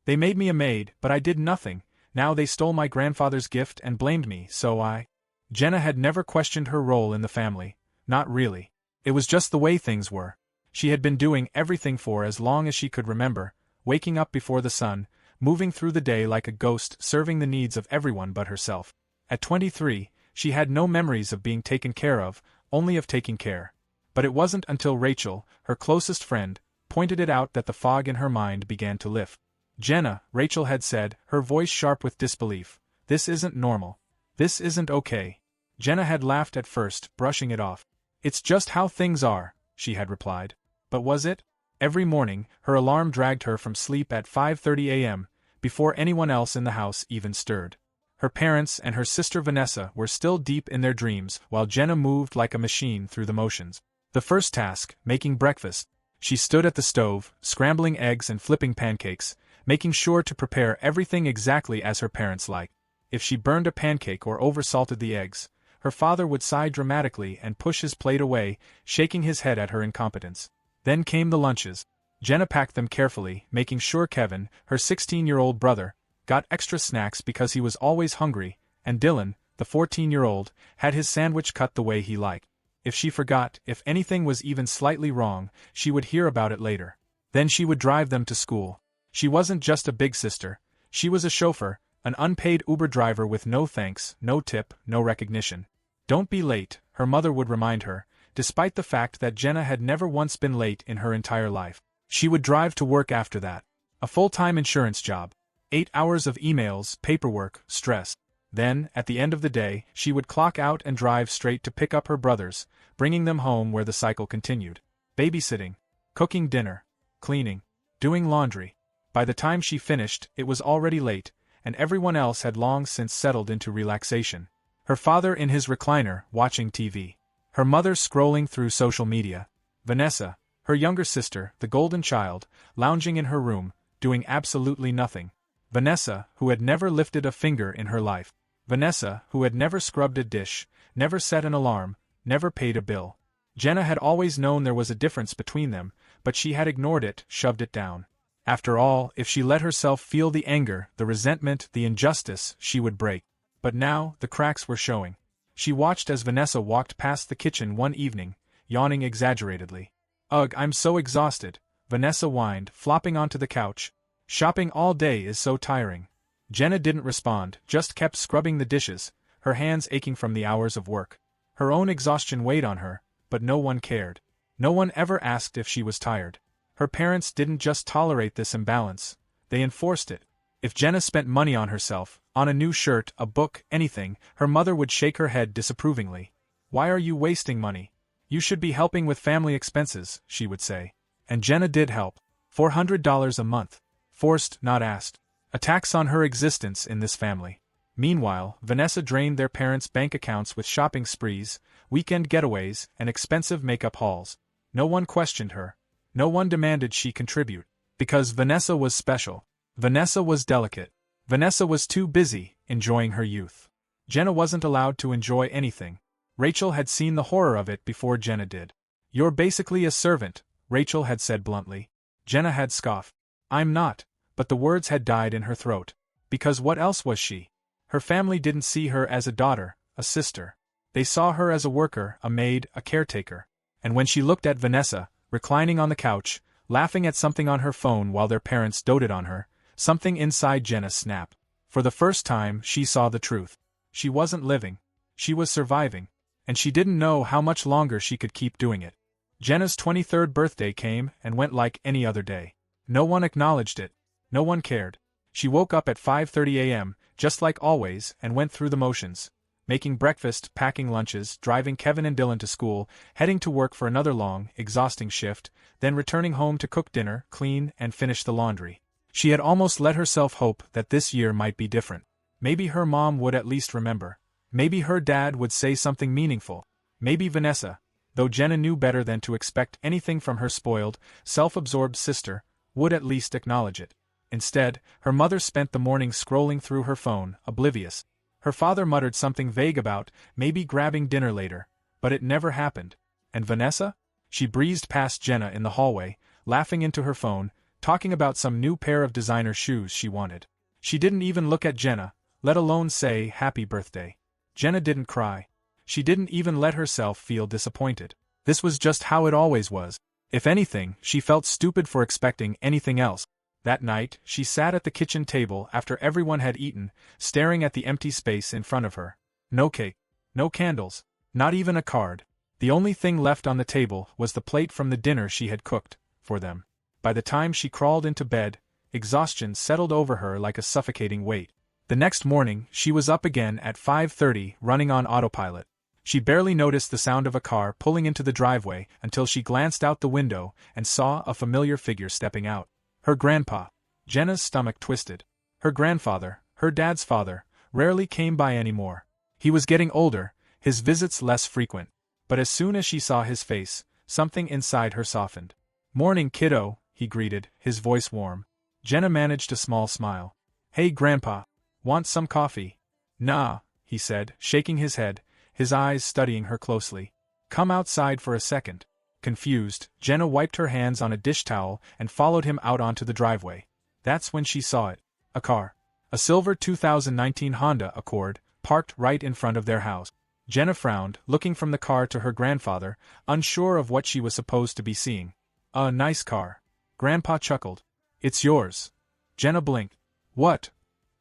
They made me a maid, but I did nothing. Now they stole my grandfather's gift and blamed me, so I. Jenna had never questioned her role in the family. Not really. It was just the way things were. She had been doing everything for as long as she could remember, waking up before the sun, moving through the day like a ghost, serving the needs of everyone but herself. At 23, she had no memories of being taken care of, only of taking care. But it wasn't until Rachel, her closest friend, pointed it out that the fog in her mind began to lift. Jenna, Rachel had said, her voice sharp with disbelief, this isn't normal. This isn't okay. Jenna had laughed at first, brushing it off. It's just how things are, she had replied. But was it? Every morning, her alarm dragged her from sleep at 5:30 a.m., before anyone else in the house even stirred. Her parents and her sister Vanessa were still deep in their dreams while Jenna moved like a machine through the motions. The first task, making breakfast. She stood at the stove, scrambling eggs and flipping pancakes, making sure to prepare everything exactly as her parents liked. If she burned a pancake or oversalted the eggs, her father would sigh dramatically and push his plate away, shaking his head at her incompetence. Then came the lunches. Jenna packed them carefully, making sure Kevin, her 16-year-old brother, got extra snacks because he was always hungry, and Dylan, the 14-year-old, had his sandwich cut the way he liked. If she forgot, if anything was even slightly wrong, she would hear about it later. Then she would drive them to school. She wasn't just a big sister, she was a chauffeur, an unpaid Uber driver with no thanks, no tip, no recognition. Don't be late, her mother would remind her, despite the fact that Jenna had never once been late in her entire life. She would drive to work after that. A full-time insurance job. 8 hours of emails, paperwork, stress. Then, at the end of the day, she would clock out and drive straight to pick up her brothers, bringing them home where the cycle continued. Babysitting, cooking dinner, cleaning, doing laundry. By the time she finished, it was already late, and everyone else had long since settled into relaxation. Her father in his recliner, watching TV. Her mother scrolling through social media. Vanessa, her younger sister, the golden child, lounging in her room, doing absolutely nothing. Vanessa, who had never lifted a finger in her life. Vanessa, who had never scrubbed a dish, never set an alarm, never paid a bill. Jenna had always known there was a difference between them, but she had ignored it, shoved it down. After all, if she let herself feel the anger, the resentment, the injustice, she would break. But now, the cracks were showing. She watched as Vanessa walked past the kitchen one evening, yawning exaggeratedly. Ugh, I'm so exhausted, Vanessa whined, flopping onto the couch. Shopping all day is so tiring. Jenna didn't respond, just kept scrubbing the dishes, her hands aching from the hours of work. Her own exhaustion weighed on her, but no one cared. No one ever asked if she was tired. Her parents didn't just tolerate this imbalance, they enforced it. If Jenna spent money on herself, on a new shirt, a book, anything, her mother would shake her head disapprovingly. Why are you wasting money? You should be helping with family expenses, she would say. And Jenna did help. $400 a month. Forced, not asked. A tax on her existence in this family. Meanwhile, Vanessa drained their parents' bank accounts with shopping sprees, weekend getaways, and expensive makeup hauls. No one questioned her. No one demanded she contribute. Because Vanessa was special. Vanessa was delicate. Vanessa was too busy, enjoying her youth. Jenna wasn't allowed to enjoy anything. Rachel had seen the horror of it before Jenna did. You're basically a servant, Rachel had said bluntly. Jenna had scoffed. I'm not, but the words had died in her throat. Because what else was she? Her family didn't see her as a daughter, a sister. They saw her as a worker, a maid, a caretaker. And when she looked at Vanessa, reclining on the couch, laughing at something on her phone while their parents doted on her, something inside Jenna snapped. For the first time, she saw the truth. She wasn't living. She was surviving. And she didn't know how much longer she could keep doing it. Jenna's 23rd birthday came and went like any other day. No one acknowledged it. No one cared. She woke up at 5:30 a.m., just like always, and went through the motions. Making breakfast, packing lunches, driving Kevin and Dylan to school, heading to work for another long, exhausting shift, then returning home to cook dinner, clean, and finish the laundry. She had almost let herself hope that this year might be different. Maybe her mom would at least remember. Maybe her dad would say something meaningful. Maybe Vanessa, though Jenna knew better than to expect anything from her spoiled, self-absorbed sister, would at least acknowledge it. Instead, her mother spent the morning scrolling through her phone, oblivious. Her father muttered something vague about maybe grabbing dinner later, but it never happened. And Vanessa? She breezed past Jenna in the hallway, laughing into her phone, talking about some new pair of designer shoes she wanted. She didn't even look at Jenna, let alone say happy birthday. Jenna didn't cry. She didn't even let herself feel disappointed. This was just how it always was. If anything, she felt stupid for expecting anything else. That night, she sat at the kitchen table after everyone had eaten, staring at the empty space in front of her. No cake. No candles. Not even a card. The only thing left on the table was the plate from the dinner she had cooked for them. By the time she crawled into bed, exhaustion settled over her like a suffocating weight. The next morning, she was up again at 5:30, running on autopilot. She barely noticed the sound of a car pulling into the driveway until she glanced out the window and saw a familiar figure stepping out. Her grandpa. Jenna's stomach twisted. Her grandfather, her dad's father, rarely came by anymore. He was getting older, his visits less frequent. But as soon as she saw his face, something inside her softened. "Morning, kiddo," he greeted, his voice warm. Jenna managed a small smile. "Hey, Grandpa. Want some coffee?" "Nah," he said, shaking his head, his eyes studying her closely. "Come outside for a second." Confused, Jenna wiped her hands on a dish towel and followed him out onto the driveway. That's when she saw it. A car. A silver 2019 Honda Accord, parked right in front of their house. Jenna frowned, looking from the car to her grandfather, unsure of what she was supposed to be seeing. "A nice car." Grandpa chuckled. "It's yours." Jenna blinked. "What?"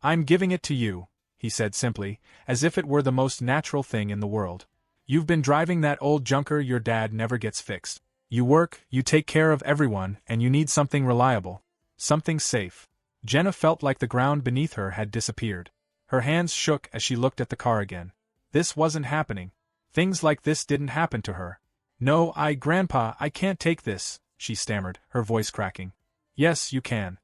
"I'm giving it to you," he said simply, as if it were the most natural thing in the world. "You've been driving that old junker your dad never gets fixed. You work, you take care of everyone, and you need something reliable. Something safe." Jenna felt like the ground beneath her had disappeared. Her hands shook as she looked at the car again. This wasn't happening. Things like this didn't happen to her. "No, Grandpa, I can't take this," she stammered, her voice cracking. "Yes, you can."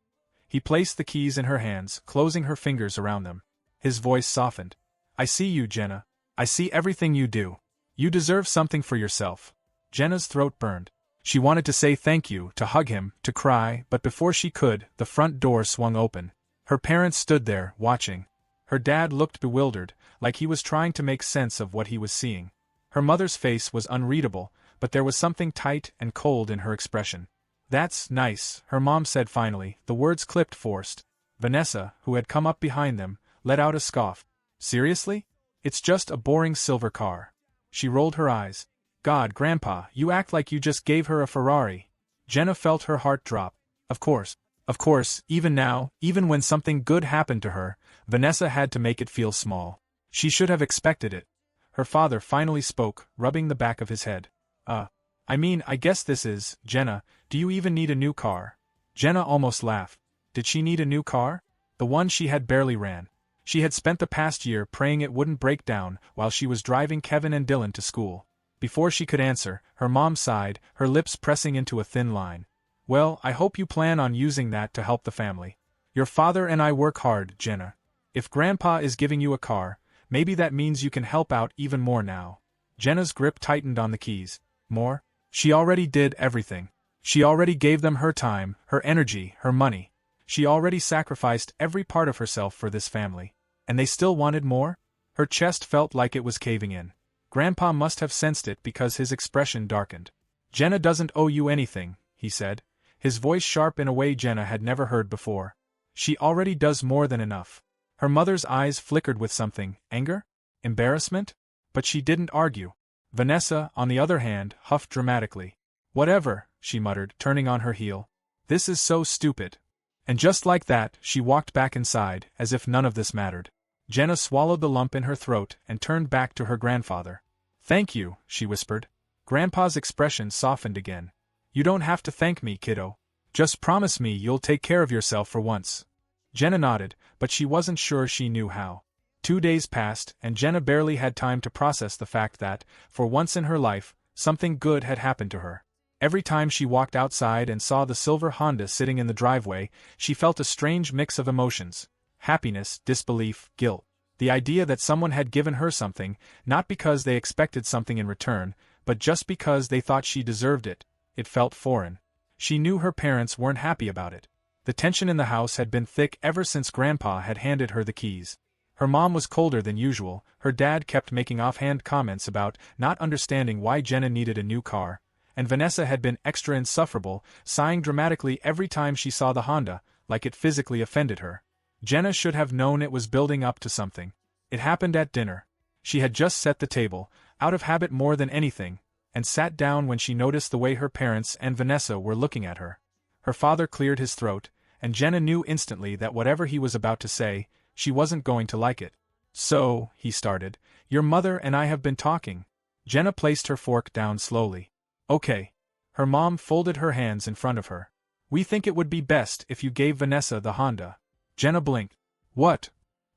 He placed the keys in her hands, closing her fingers around them. His voice softened. "I see you, Jenna. I see everything you do. You deserve something for yourself." Jenna's throat burned. She wanted to say thank you, to hug him, to cry, but before she could, the front door swung open. Her parents stood there, watching. Her dad looked bewildered, like he was trying to make sense of what he was seeing. Her mother's face was unreadable, but there was something tight and cold in her expression. "That's nice," her mom said finally, the words clipped forced. Vanessa, who had come up behind them, let out a scoff. "Seriously? It's just a boring silver car." She rolled her eyes. "God, Grandpa, you act like you just gave her a Ferrari." Jenna felt her heart drop. Of course, even now, even when something good happened to her, Vanessa had to make it feel small. She should have expected it. Her father finally spoke, rubbing the back of his head. I guess this is, Jenna, do you even need a new car?" Jenna almost laughed. Did she need a new car? The one she had barely ran. She had spent the past year praying it wouldn't break down while she was driving Kevin and Dylan to school. Before she could answer, her mom sighed, her lips pressing into a thin line. "Well, I hope you plan on using that to help the family. Your father and I work hard, Jenna. If Grandpa is giving you a car, maybe that means you can help out even more now." Jenna's grip tightened on the keys. More? She already did everything. She already gave them her time, her energy, her money. She already sacrificed every part of herself for this family. And they still wanted more? Her chest felt like it was caving in. Grandpa must have sensed it because his expression darkened. "Jenna doesn't owe you anything," he said, his voice sharp in a way Jenna had never heard before. "She already does more than enough." Her mother's eyes flickered with something, anger? Embarrassment? But she didn't argue. Vanessa, on the other hand, huffed dramatically. "Whatever," she muttered, turning on her heel. "This is so stupid." And just like that, she walked back inside, as if none of this mattered. Jenna swallowed the lump in her throat and turned back to her grandfather. "Thank you," she whispered. Grandpa's expression softened again. "You don't have to thank me, kiddo. Just promise me you'll take care of yourself for once." Jenna nodded, but she wasn't sure she knew how. 2 days passed, and Jenna barely had time to process the fact that, for once in her life, something good had happened to her. Every time she walked outside and saw the silver Honda sitting in the driveway, she felt a strange mix of emotions. Happiness, disbelief, guilt. The idea that someone had given her something, not because they expected something in return, but just because they thought she deserved it. It felt foreign. She knew her parents weren't happy about it. The tension in the house had been thick ever since Grandpa had handed her the keys. Her mom was colder than usual, her dad kept making offhand comments about not understanding why Jenna needed a new car, and Vanessa had been extra insufferable, sighing dramatically every time she saw the Honda, like it physically offended her. Jenna should have known it was building up to something. It happened at dinner. She had just set the table, out of habit more than anything, and sat down when she noticed the way her parents and Vanessa were looking at her. Her father cleared his throat, and Jenna knew instantly that whatever he was about to say, she wasn't going to like it. "So," he started, "your mother and I have been talking." Jenna placed her fork down slowly. "Okay." Her mom folded her hands in front of her. "We think it would be best if you gave Vanessa the Honda." Jenna blinked. "What?"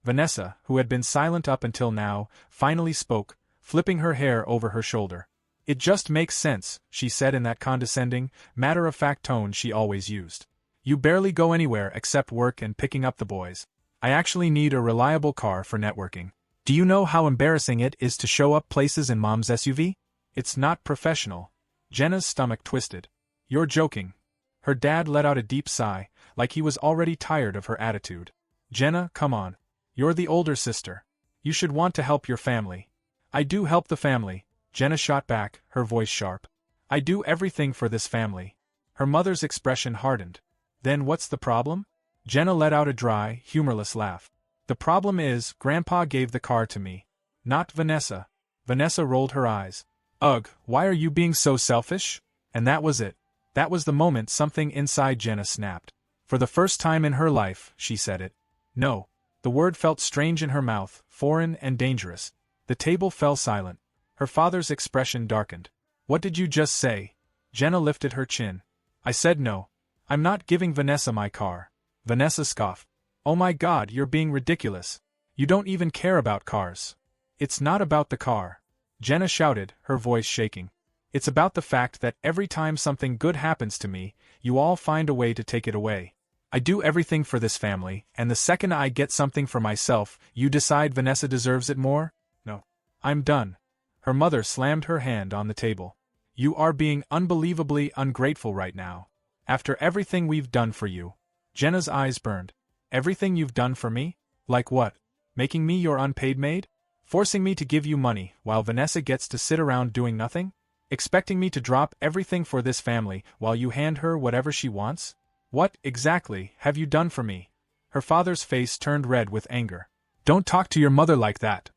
Vanessa, who had been silent up until now, finally spoke, flipping her hair over her shoulder. "It just makes sense," she said in that condescending, matter-of-fact tone she always used. "You barely go anywhere except work and picking up the boys. I actually need a reliable car for networking. Do you know how embarrassing it is to show up places in Mom's SUV? It's not professional." Jenna's stomach twisted. "You're joking." Her dad let out a deep sigh, like he was already tired of her attitude. "Jenna, come on. You're the older sister. You should want to help your family." "I do help the family," Jenna shot back, her voice sharp. "I do everything for this family." Her mother's expression hardened. "Then what's the problem?" Jenna let out a dry, humorless laugh. "The problem is, Grandpa gave the car to me. Not Vanessa." Vanessa rolled her eyes. "Ugh, why are you being so selfish?" And that was it. That was the moment something inside Jenna snapped. For the first time in her life, she said it. No. The word felt strange in her mouth, foreign and dangerous. The table fell silent. Her father's expression darkened. "What did you just say?" Jenna lifted her chin. "I said no. I'm not giving Vanessa my car." Vanessa scoffed. "Oh my God, you're being ridiculous. You don't even care about cars." "It's not about the car," Jenna shouted, her voice shaking. "It's about the fact that every time something good happens to me, you all find a way to take it away. I do everything for this family, and the second I get something for myself, you decide Vanessa deserves it more? No. I'm done." Her mother slammed her hand on the table. "You are being unbelievably ungrateful right now. After everything we've done for you." Jenna's eyes burned. "Everything you've done for me? Like what? Making me your unpaid maid? Forcing me to give you money while Vanessa gets to sit around doing nothing? Expecting me to drop everything for this family while you hand her whatever she wants? What, exactly, have you done for me?" Her father's face turned red with anger. "Don't talk to your mother like that."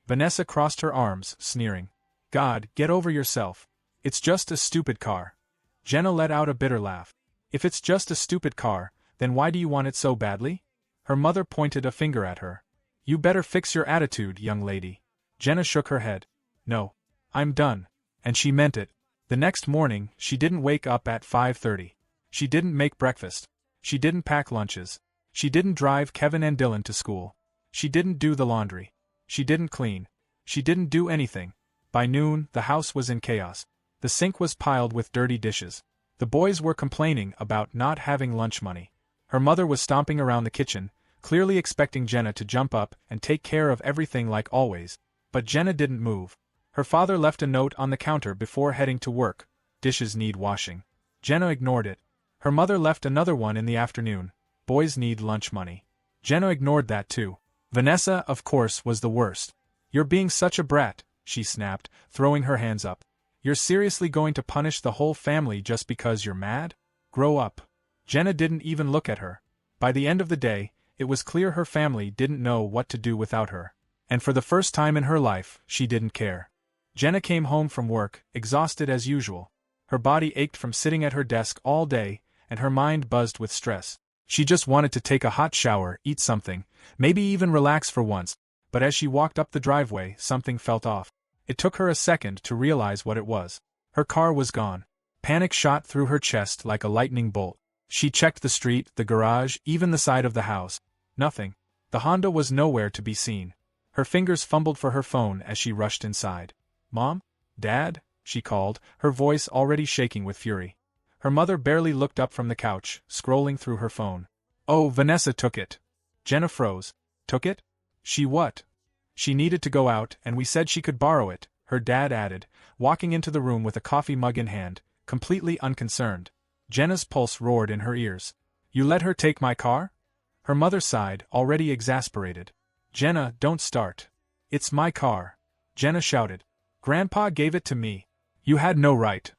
Vanessa crossed her arms, sneering. "God, get over yourself. It's just a stupid car." Jenna let out a bitter laugh. "If it's just a stupid car, then why do you want it so badly?" Her mother pointed a finger at her. "You better fix your attitude, young lady." Jenna shook her head. "No. I'm done." And she meant it. The next morning, she didn't wake up at 5:30. She didn't make breakfast. She didn't pack lunches. She didn't drive Kevin and Dylan to school. She didn't do the laundry. She didn't clean. She didn't do anything. By noon, the house was in chaos. The sink was piled with dirty dishes. The boys were complaining about not having lunch money. Her mother was stomping around the kitchen, clearly expecting Jenna to jump up and take care of everything like always. But Jenna didn't move. Her father left a note on the counter before heading to work. "Dishes need washing." Jenna ignored it. Her mother left another one in the afternoon. "Boys need lunch money." Jenna ignored that too. Vanessa, of course, was the worst. "You're being such a brat," she snapped, throwing her hands up. "You're seriously going to punish the whole family just because you're mad? Grow up." Jenna didn't even look at her. By the end of the day, it was clear her family didn't know what to do without her. And for the first time in her life, she didn't care. Jenna came home from work, exhausted as usual. Her body ached from sitting at her desk all day, and her mind buzzed with stress. She just wanted to take a hot shower, eat something, maybe even relax for once, but as she walked up the driveway, something felt off. It took her a second to realize what it was. Her car was gone. Panic shot through her chest like a lightning bolt. She checked the street, the garage, even the side of the house. Nothing. The Honda was nowhere to be seen. Her fingers fumbled for her phone as she rushed inside. "Mom? Dad?" she called, her voice already shaking with fury. Her mother barely looked up from the couch, scrolling through her phone. "Oh, Vanessa took it." Jenna froze. "Took it? She what?" "She needed to go out, and we said she could borrow it," her dad added, walking into the room with a coffee mug in hand, completely unconcerned. Jenna's pulse roared in her ears. "You let her take my car?" Her mother sighed, already exasperated. "Jenna, don't start. It's my car." Jenna shouted. "Grandpa gave it to me. You had no right."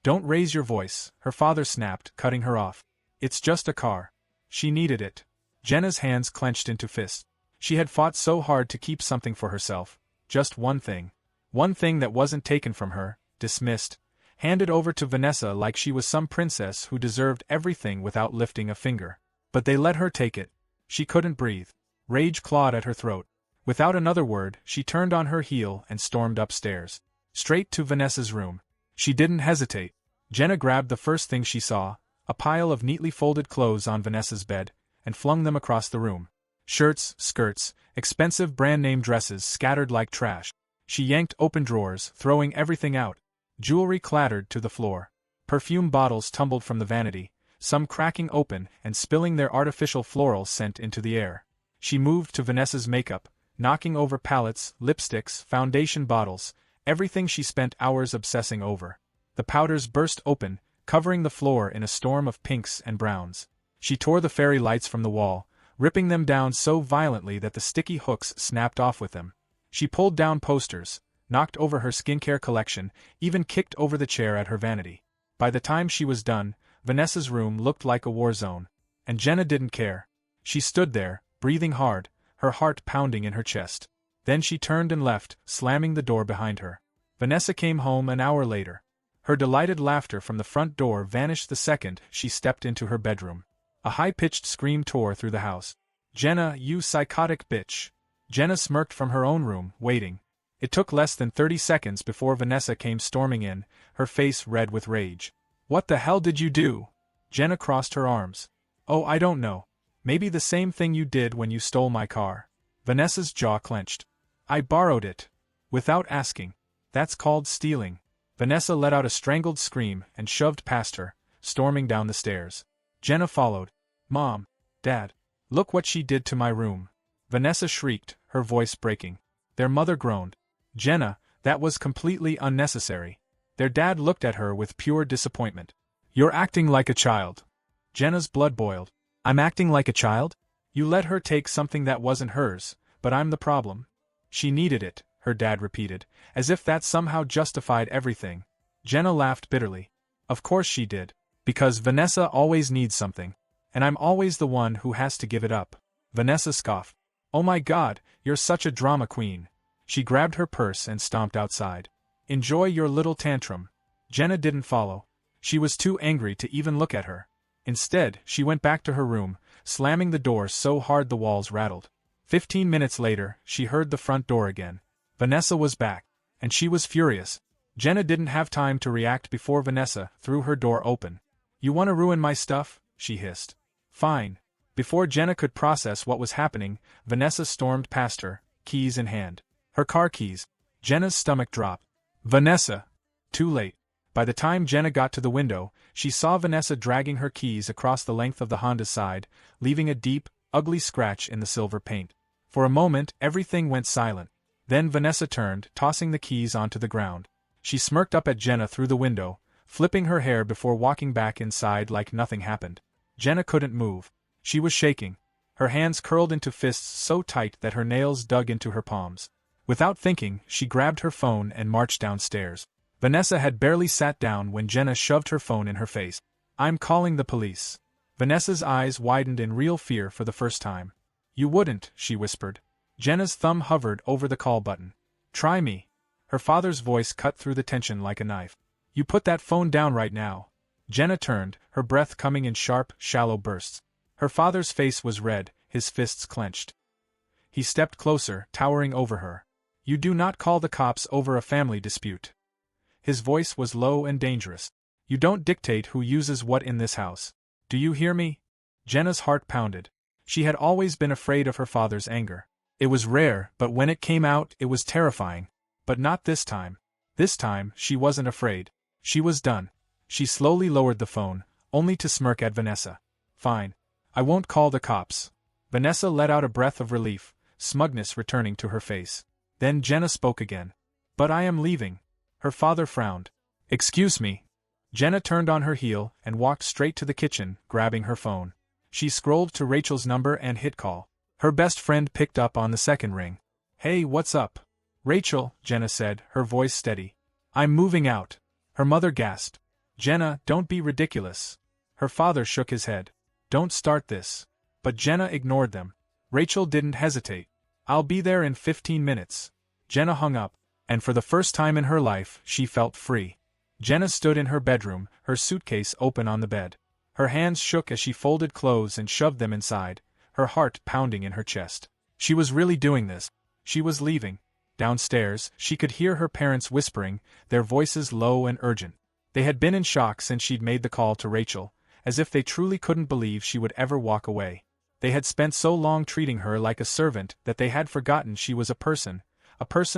Don't raise your voice, her father snapped, cutting her off. It's just a car. She needed it. Jenna's hands clenched into fists. She had fought so hard to keep something for herself. Just one thing. One thing that wasn't taken from her, dismissed, handed over to Vanessa like she was some princess who deserved everything without lifting a finger. But they let her take it. She couldn't breathe. Rage clawed at her throat. Without another word, she turned on her heel and stormed upstairs. Straight to Vanessa's room. She didn't hesitate. Jenna grabbed the first thing she saw, a pile of neatly folded clothes on Vanessa's bed, and flung them across the room. Shirts, skirts, expensive brand-name dresses scattered like trash. She yanked open drawers, throwing everything out. Jewelry clattered to the floor. Perfume bottles tumbled from the vanity, some cracking open and spilling their artificial floral scent into the air. She moved to Vanessa's makeup, knocking over palettes, lipsticks, foundation bottles, everything she spent hours obsessing over. The powders burst open, covering the floor in a storm of pinks and browns. She tore the fairy lights from the wall, ripping them down so violently that the sticky hooks snapped off with them. She pulled down posters, knocked over her skincare collection, even kicked over the chair at her vanity. By the time she was done, Vanessa's room looked like a war zone. And Jenna didn't care. She stood there, breathing hard, her heart pounding in her chest. Then she turned and left, slamming the door behind her. Vanessa came home an hour later. Her delighted laughter from the front door vanished the second she stepped into her bedroom. A high-pitched scream tore through the house. "Jenna, you psychotic bitch!" Jenna smirked from her own room, waiting. It took less than 30 seconds before Vanessa came storming in, her face red with rage. "What the hell did you do?" Jenna crossed her arms. "Oh, I don't know. Maybe the same thing you did when you stole my car." Vanessa's jaw clenched. "I borrowed it. Without asking. That's called stealing." Vanessa let out a strangled scream and shoved past her, storming down the stairs. Jenna followed. "Mom, Dad, look what she did to my room." Vanessa shrieked, her voice breaking. Their mother groaned. "Jenna, that was completely unnecessary." Their dad looked at her with pure disappointment. "You're acting like a child." Jenna's blood boiled. "I'm acting like a child? You let her take something that wasn't hers, but I'm the problem." "She needed it," her dad repeated, as if that somehow justified everything. Jenna laughed bitterly. "Of course she did. Because Vanessa always needs something. And I'm always the one who has to give it up." Vanessa scoffed. "Oh my God, you're such a drama queen." She grabbed her purse and stomped outside. "Enjoy your little tantrum." Jenna didn't follow. She was too angry to even look at her. Instead, she went back to her room, slamming the door so hard the walls rattled. 15 minutes later, she heard the front door again. Vanessa was back. And she was furious. Jenna didn't have time to react before Vanessa threw her door open. "You want to ruin my stuff?" she hissed. "Fine." Before Jenna could process what was happening, Vanessa stormed past her, keys in hand. Her car keys. Jenna's stomach dropped. "Vanessa!" Too late. By the time Jenna got to the window, she saw Vanessa dragging her keys across the length of the Honda's side, leaving a deep, ugly scratch in the silver paint. For a moment, everything went silent. Then Vanessa turned, tossing the keys onto the ground. She smirked up at Jenna through the window, flipping her hair before walking back inside like nothing happened. Jenna couldn't move. She was shaking. Her hands curled into fists so tight that her nails dug into her palms. Without thinking, she grabbed her phone and marched downstairs. Vanessa had barely sat down when Jenna shoved her phone in her face. "I'm calling the police." Vanessa's eyes widened in real fear for the first time. "You wouldn't," she whispered. Jenna's thumb hovered over the call button. "Try me." Her father's voice cut through the tension like a knife. "You put that phone down right now." Jenna turned, her breath coming in sharp, shallow bursts. Her father's face was red, his fists clenched. He stepped closer, towering over her. "You do not call the cops over a family dispute." His voice was low and dangerous. "You don't dictate who uses what in this house. Do you hear me?" Jenna's heart pounded. She had always been afraid of her father's anger. It was rare, but when it came out, it was terrifying. But not this time. This time, she wasn't afraid. She was done. She slowly lowered the phone, only to smirk at Vanessa. "Fine. I won't call the cops." Vanessa let out a breath of relief, smugness returning to her face. Then Jenna spoke again. "But I am leaving." Her father frowned. "Excuse me." Jenna turned on her heel and walked straight to the kitchen, grabbing her phone. She scrolled to Rachel's number and hit call. Her best friend picked up on the second ring. "Hey, what's up?" "Rachel," Jenna said, her voice steady. "I'm moving out." Her mother gasped. Jenna, don't be ridiculous. Her father shook his head. Don't start this. But Jenna ignored them. Rachel didn't hesitate. I'll be there in 15 minutes. Jenna hung up, and for the first time in her life, she felt free. Jenna stood in her bedroom, her suitcase open on the bed. Her hands shook as she folded clothes and shoved them inside, her heart pounding in her chest. She was really doing this. She was leaving. Downstairs, she could hear her parents whispering, their voices low and urgent. They had been in shock since she'd made the call to Rachel, as if they truly couldn't believe she would ever walk away. They had spent so long treating her like a servant that they had forgotten she was a person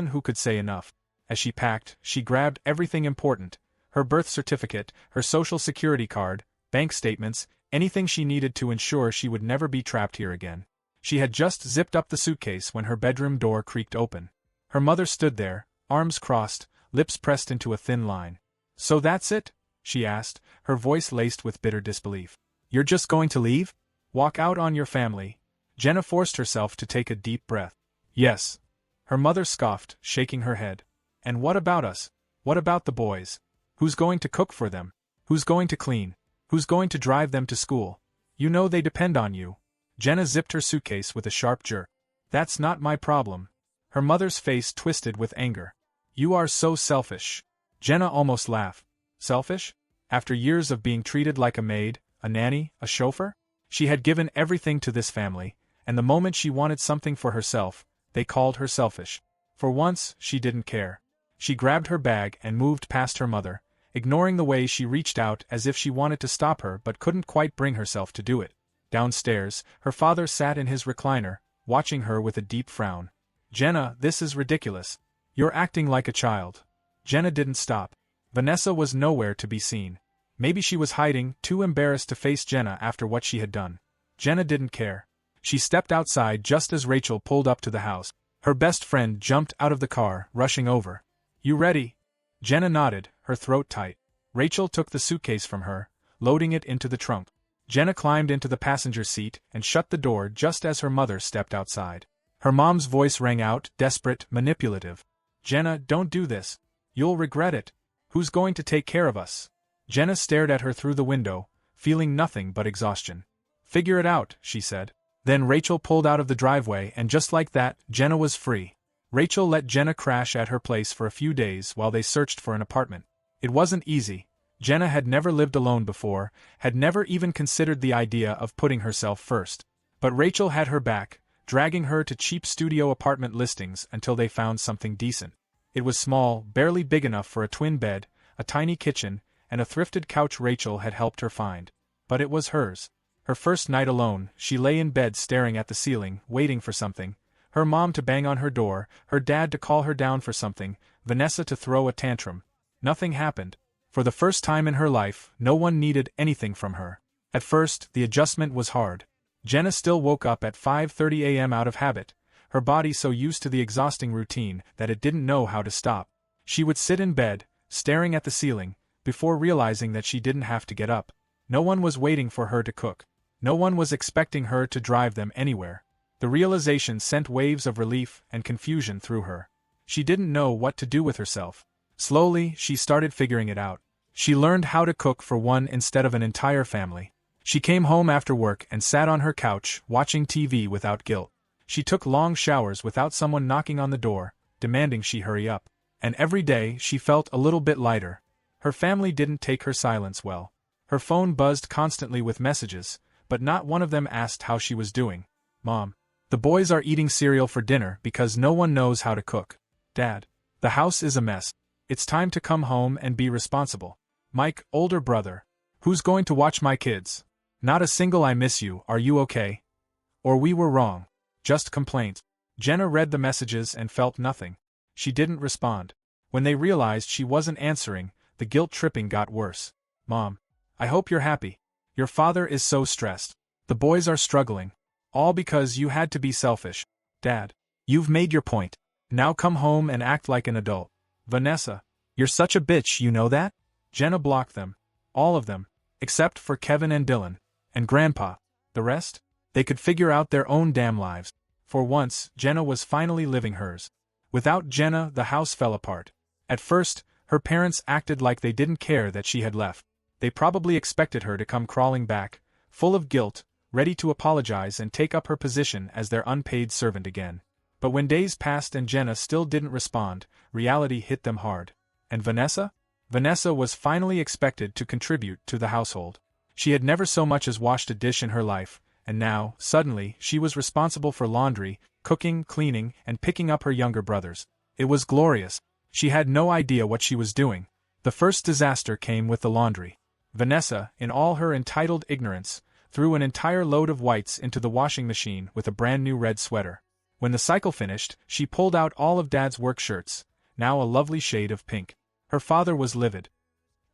who could say enough. As she packed, she grabbed everything important: her birth certificate, her social security card, bank statements, anything she needed to ensure she would never be trapped here again. She had just zipped up the suitcase when her bedroom door creaked open. Her mother stood there, arms crossed, lips pressed into a thin line. "So that's it?" she asked, her voice laced with bitter disbelief. "You're just going to leave? Walk out on your family?" Jenna forced herself to take a deep breath. "Yes." Her mother scoffed, shaking her head. "And what about us? What about the boys? Who's going to cook for them? Who's going to clean? Who's going to drive them to school? You know they depend on you." Jenna zipped her suitcase with a sharp jerk. "That's not my problem." Her mother's face twisted with anger. "You are so selfish." Jenna almost laughed. Selfish? After years of being treated like a maid, a nanny, a chauffeur? She had given everything to this family, and the moment she wanted something for herself, they called her selfish. For once, she didn't care. She grabbed her bag and moved past her mother, ignoring the way she reached out as if she wanted to stop her but couldn't quite bring herself to do it. Downstairs, her father sat in his recliner, watching her with a deep frown. "Jenna, this is ridiculous. You're acting like a child." Jenna didn't stop. Vanessa was nowhere to be seen. Maybe she was hiding, too embarrassed to face Jenna after what she had done. Jenna didn't care. She stepped outside just as Rachel pulled up to the house. Her best friend jumped out of the car, rushing over. "You ready?" Jenna nodded, her throat tight. Rachel took the suitcase from her, loading it into the trunk. Jenna climbed into the passenger seat and shut the door just as her mother stepped outside. Her mom's voice rang out, desperate, manipulative. "Jenna, don't do this. You'll regret it. Who's going to take care of us?" Jenna stared at her through the window, feeling nothing but exhaustion. "Figure it out," she said. Then Rachel pulled out of the driveway and just like that, Jenna was free. Rachel let Jenna crash at her place for a few days while they searched for an apartment. It wasn't easy. Jenna had never lived alone before, had never even considered the idea of putting herself first. But Rachel had her back, dragging her to cheap studio apartment listings until they found something decent. It was small, barely big enough for a twin bed, a tiny kitchen, and a thrifted couch Rachel had helped her find. But it was hers. Her first night alone, she lay in bed staring at the ceiling, waiting for something. Her mom to bang on her door, her dad to call her down for something, Vanessa to throw a tantrum. Nothing happened. For the first time in her life, no one needed anything from her. At first, the adjustment was hard. Jenna still woke up at 5:30 a.m. out of habit, her body so used to the exhausting routine that it didn't know how to stop. She would sit in bed, staring at the ceiling, before realizing that she didn't have to get up. No one was waiting for her to cook. No one was expecting her to drive them anywhere. The realization sent waves of relief and confusion through her. She didn't know what to do with herself. Slowly, she started figuring it out. She learned how to cook for one instead of an entire family. She came home after work and sat on her couch, watching TV without guilt. She took long showers without someone knocking on the door, demanding she hurry up. And every day, she felt a little bit lighter. Her family didn't take her silence well. Her phone buzzed constantly with messages, but not one of them asked how she was doing. "Mom, the boys are eating cereal for dinner because no one knows how to cook." "Dad, the house is a mess. It's time to come home and be responsible." "Mike, older brother, who's going to watch my kids?" "Not a single 'I miss you, are you okay?' or 'we were wrong.' Just complaints." Jenna read the messages and felt nothing. She didn't respond. When they realized she wasn't answering, the guilt tripping got worse. "Mom, I hope you're happy. Your father is so stressed. The boys are struggling. All because you had to be selfish." "Dad, you've made your point. Now come home and act like an adult." "Vanessa, you're such a bitch, you know that?" Jenna blocked them. All of them. Except for Kevin and Dylan. And Grandpa. The rest? They could figure out their own damn lives. For once, Jenna was finally living hers. Without Jenna, the house fell apart. At first, her parents acted like they didn't care that she had left. They probably expected her to come crawling back, full of guilt, ready to apologize and take up her position as their unpaid servant again. But when days passed and Jenna still didn't respond, reality hit them hard. And Vanessa? Vanessa was finally expected to contribute to the household. She had never so much as washed a dish in her life, and now, suddenly, she was responsible for laundry, cooking, cleaning, and picking up her younger brothers. It was glorious. She had no idea what she was doing. The first disaster came with the laundry. Vanessa, in all her entitled ignorance, threw an entire load of whites into the washing machine with a brand new red sweater. When the cycle finished, she pulled out all of Dad's work shirts, now a lovely shade of pink. Her father was livid.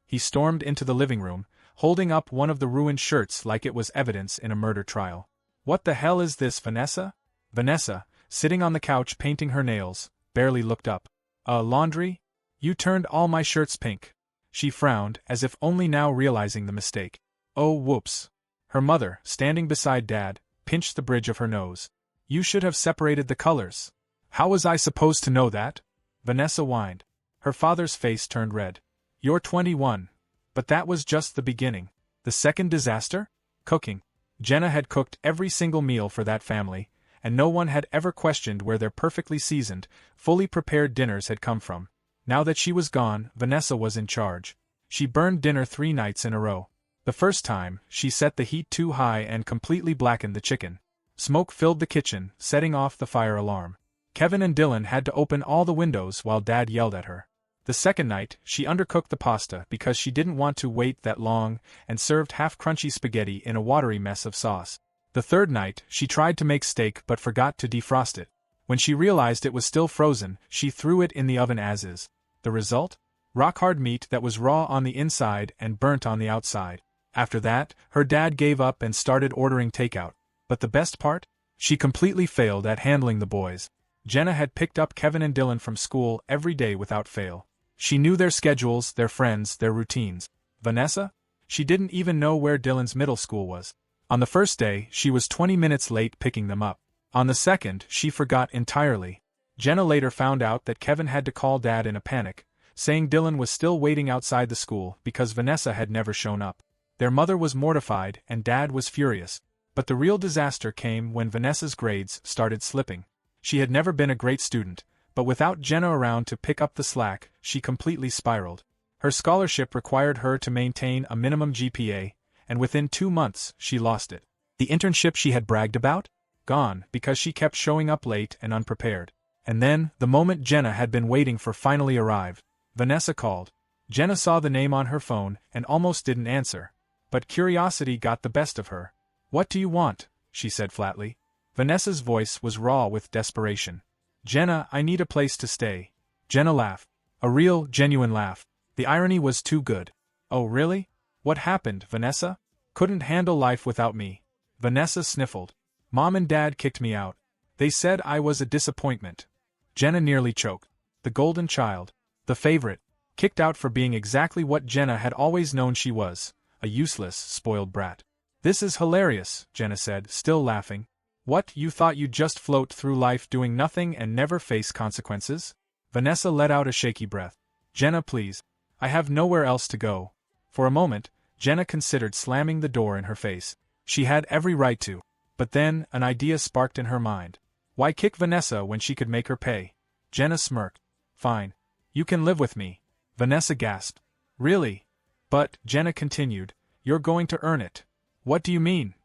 He stormed into the living room, holding up one of the ruined shirts like it was evidence in a murder trial. "What the hell is this, Vanessa?" Vanessa, sitting on the couch painting her nails, barely looked up. Laundry? You turned all my shirts pink." She frowned, as if only now realizing the mistake. "Oh, whoops." Her mother, standing beside Dad, pinched the bridge of her nose. "You should have separated the colors." "How was I supposed to know that?" Vanessa whined. Her father's face turned red. "You're 21. But that was just the beginning. The second disaster? Cooking. Jenna had cooked every single meal for that family, and no one had ever questioned where their perfectly seasoned, fully prepared dinners had come from. Now that she was gone, Vanessa was in charge. She burned dinner 3 nights in a row. The first time, she set the heat too high and completely blackened the chicken. Smoke filled the kitchen, setting off the fire alarm. Kevin and Dylan had to open all the windows while Dad yelled at her. The second night, she undercooked the pasta because she didn't want to wait that long, and served half-crunchy spaghetti in a watery mess of sauce. The third night, she tried to make steak but forgot to defrost it. When she realized it was still frozen, she threw it in the oven as is. The result? Rock-hard meat that was raw on the inside and burnt on the outside. After that, her dad gave up and started ordering takeout. But the best part? She completely failed at handling the boys. Jenna had picked up Kevin and Dylan from school every day without fail. She knew their schedules, their friends, their routines. Vanessa? She didn't even know where Dylan's middle school was. On the first day, she was 20 minutes late picking them up. On the second, she forgot entirely. Jenna later found out that Kevin had to call Dad in a panic, saying Dylan was still waiting outside the school because Vanessa had never shown up. Their mother was mortified and Dad was furious. But the real disaster came when Vanessa's grades started slipping. She had never been a great student, but without Jenna around to pick up the slack, she completely spiraled. Her scholarship required her to maintain a minimum GPA, and within 2 months, she lost it. The internship she had bragged about? Gone, because she kept showing up late and unprepared. And then, the moment Jenna had been waiting for finally arrived. Vanessa called. Jenna saw the name on her phone and almost didn't answer. But curiosity got the best of her. "What do you want?" she said flatly. Vanessa's voice was raw with desperation. "Jenna, I need a place to stay." Jenna laughed. A real, genuine laugh. The irony was too good. "Oh really? What happened, Vanessa?" "Couldn't handle life without me." Vanessa sniffled. "Mom and Dad kicked me out. They said I was a disappointment." Jenna nearly choked. The golden child. The favorite. Kicked out for being exactly what Jenna had always known she was. A useless, spoiled brat. "This is hilarious," Jenna said, still laughing. "What, you thought you'd just float through life doing nothing and never face consequences?" Vanessa let out a shaky breath. "Jenna, please. I have nowhere else to go." For a moment, Jenna considered slamming the door in her face. She had every right to. But then, an idea sparked in her mind. Why kick Vanessa when she could make her pay? Jenna smirked. "Fine. You can live with me." Vanessa gasped. "Really?" "But," Jenna continued, "you're going to earn it." "What do you mean?"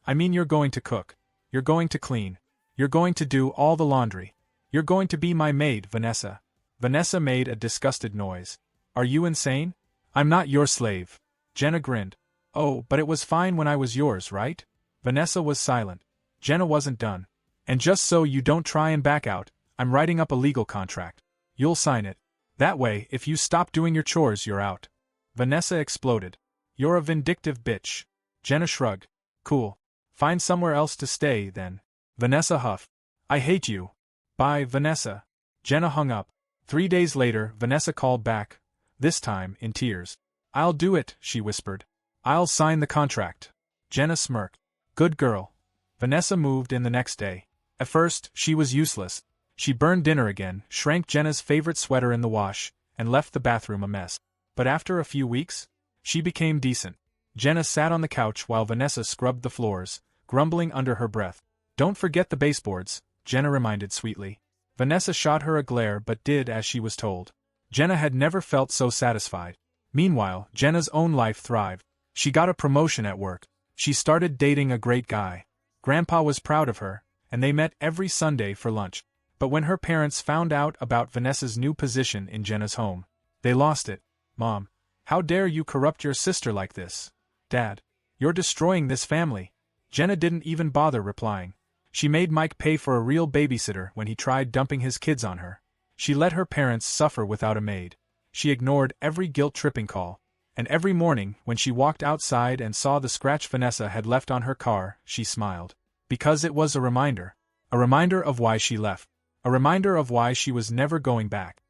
"I mean you're going to cook. You're going to clean. You're going to do all the laundry. You're going to be my maid, Vanessa." Vanessa made a disgusted noise. "Are you insane? I'm not your slave." Jenna grinned. "Oh, but it was fine when I was yours, right?" Vanessa was silent. Jenna wasn't done. "And just so you don't try and back out, I'm writing up a legal contract. You'll sign it. That way, if you stop doing your chores, you're out." Vanessa exploded. "You're a vindictive bitch." Jenna shrugged. "Cool. Find somewhere else to stay, then." Vanessa huffed. "I hate you." "Bye, Vanessa." Jenna hung up. 3 days later, Vanessa called back, this time in tears. "I'll do it," she whispered. "I'll sign the contract." Jenna smirked. "Good girl." Vanessa moved in the next day. At first, she was useless. She burned dinner again, shrank Jenna's favorite sweater in the wash, and left the bathroom a mess. But after a few weeks, She became decent. Jenna sat on the couch while Vanessa scrubbed the floors, grumbling under her breath. Don't forget the baseboards, Jenna reminded sweetly. Vanessa shot her a glare but did as she was told. Jenna had never felt so satisfied. Meanwhile, Jenna's own life thrived. She got a promotion at work. She started dating a great guy. Grandpa was proud of her, and they met every Sunday for lunch. But when her parents found out about Vanessa's new position in Jenna's home, they lost it. Mom, how dare you corrupt your sister like this? Dad, you're destroying this family. Jenna didn't even bother replying. She made Mike pay for a real babysitter when he tried dumping his kids on her. She let her parents suffer without a maid. She ignored every guilt-tripping call. And every morning, when she walked outside and saw the scratch Vanessa had left on her car, she smiled. Because it was a reminder. A reminder of why she left. A reminder of why she was never going back.